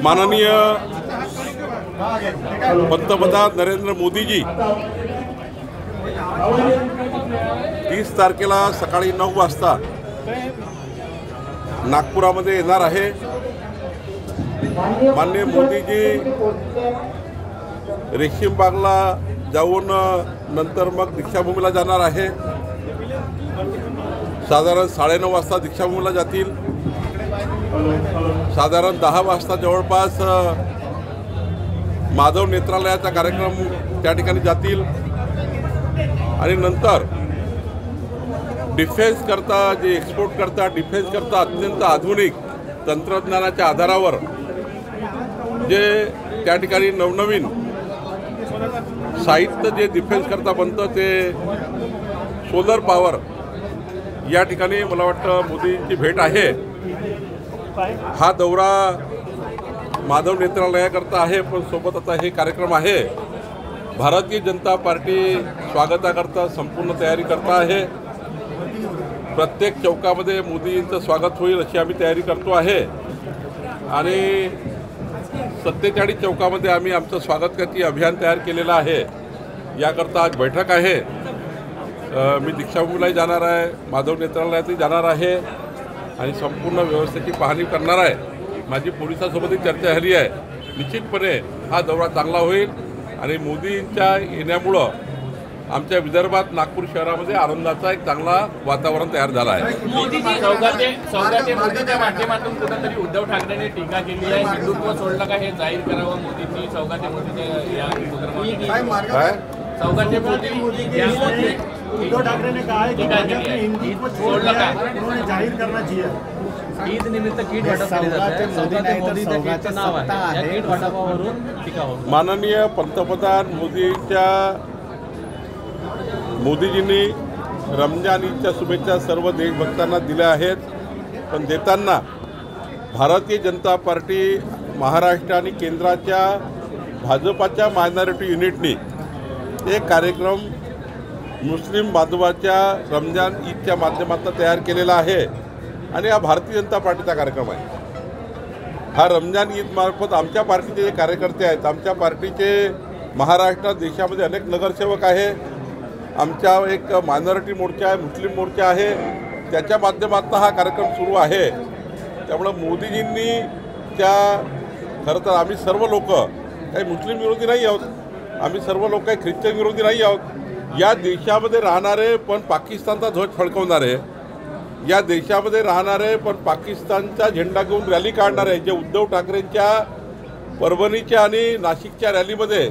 माननीय पंतप्रधान नरेंद्र मोदी जी 30 तारखेला सकाळी 9 वाजता नागपुरामध्ये येणार आहे। माननीय मोदीजी रेशीम बागला जाऊन नंतर मग दीक्षाभूमीला जाणार आहे। साधारण 9:30 वाजता दीक्षाभूमीला जातील। साधारण 10 वाजता जवळपास माधव नेत्रालयाचा कार्यक्रम त्या ठिकाणी जातील आणि नंतर डिफेन्स करता जे एक्सपोर्ट करता डिफेन्स करता अत्यंत आधुनिक तंत्रज्ञानाच्या आधारावर जे त्या ठिकाणी नवनवीन साहित्य जे डिफेन्स करता बनतं ते सोलर पॉवर या ठिकाणी मला वाटतं मोदींची भेट आहे। हा दौरा माधव नेत्रालयाकरता आहे, पण सोबत आता हे कार्यक्रम आहे। भारतीय जनता पार्टी स्वागताकरता संपूर्ण तयारी करता आहे। प्रत्येक चौकामध्ये मोदींचं स्वागत होईल अशी आम्ही तयारी करतो आहे आणि 47 चौकामध्ये आम्ही आमचं स्वागताची अभियान तयार केलेलं आहे। याकरता आज बैठक आहे। मी दीक्षाभूमीलाही जाणार आहे, माधव नेत्रालयातही जाणार आहे आणि संपूर्ण व्यवस्थेची पाहणी करणार आहे। माझी पोलिसांसोबतही चर्चा झाली आहे। निश्चितपणे हा दौरा चांगला होईल आणि मोदींच्या येण्यामुळं आमच्या विदर्भात नागपूर शहरामध्ये आनंदाचा एक चांगला वातावरण तयार झाला आहे। मोदीच्या माध्यमातून कुठेतरी उद्धव ठाकरेंनी टीका केली आहे, हिंदुत्व सोडलं का हे जाहीर करावं मोदींनी। सौगाते मोदी उद्धव ठाकरे ने कहा है कि हिंदुत्व छोड़ना उन्होंने जाहिर करना चाहिए। ईद निमित्त कीट वाटप केले जाते, सौगाते मोदीचं नाव आहे, या कीट वाटपावरून टीका होती। माननीय पंतप्रधान मोदीजींनी रमजान ईदच्या शुभेच्छा सर्व देशभक्तांना दिल्या आहेत, पण देताना भारतीय जनता पार्टी महाराष्ट्र आणि केंद्राच्या भाजपाच्या मायनॉरिटी युनिटनी एक कार्यक्रम मुस्लिम बांधवाच्या रमजान ईदच्या माध्यमातून तयार केलेला आहे आणि हा भारतीय जनता पार्टीचा कार्यक्रम आहे। हा रमजान ईद मार्फत आमच्या पार्टीचे जे कार्यकर्ते आहेत, आमच्या पार्टीचे महाराष्ट्रात देशामध्ये अनेक नगरसेवक आहे, आमच्या एक मायनॉरिटी मोर्चा आहे, मुस्लिम मोर्चा आहे, त्याच्या माध्यमातून हा कार्यक्रम सुरू आहे। त्यामुळे मोदीजींनी खरं तर आम्ही सर्व लोक काही मुस्लिम विरोधी नाही आहोत, आम्ही सर्व लोक काही ख्रिश्चन विरोधी नाही आहोत। या देशामध्ये राहणारे पण पाकिस्तानचा ध्वज फडकवणारे, या देशामध्ये राहणारे पण पाकिस्तानचा झेंडा घेऊन रॅली काढणारे, जे उद्धव ठाकरेंच्या परभणीच्या आणि नाशिकच्या रॅलीमध्ये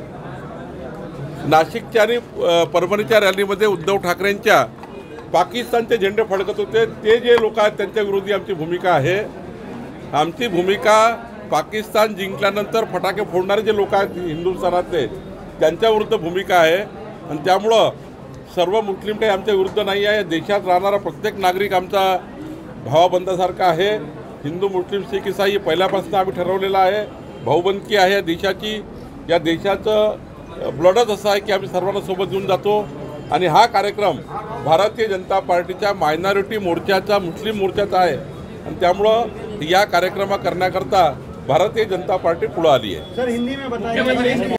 उद्धव ठाकरेंच्या पाकिस्तानचे झेंडे फडकत होते, ते जे लोक आहेत त्यांच्या विरोधी आमची भूमिका आहे। आमची भूमिका पाकिस्तान जिंकल्यानंतर फटाके फोडणारे जे लोक आहेत हिंदुस्थानातले त्यांच्या विरुद्ध भूमिका आहे आणि त्यामुळं सर्व मुस्लिम काही आमच्या विरुद्ध नाही आहे। देशात राहणारा प्रत्येक नागरिक आमचा भावाबंधासारखा आहे। हिंदू मुस्लिम शीख इसाई पहिल्यापासून आम्ही ठरवलेलं आहे, भाऊबंदकी आहे देशाची। या देशाचं ब्लडच असं आहे की आम्ही सर्वांना सोबत घेऊन जातो आणि हा कार्यक्रम भारतीय जनता पार्टीच्या मायनॉरिटी मोर्चाचा मुस्लिम मोर्चाचा आहे आणि त्यामुळं या कार्यक्रम करण्याकरता भारतीय जनता पार्टी पुढे आली आहे। सर हिंदी में बताइए।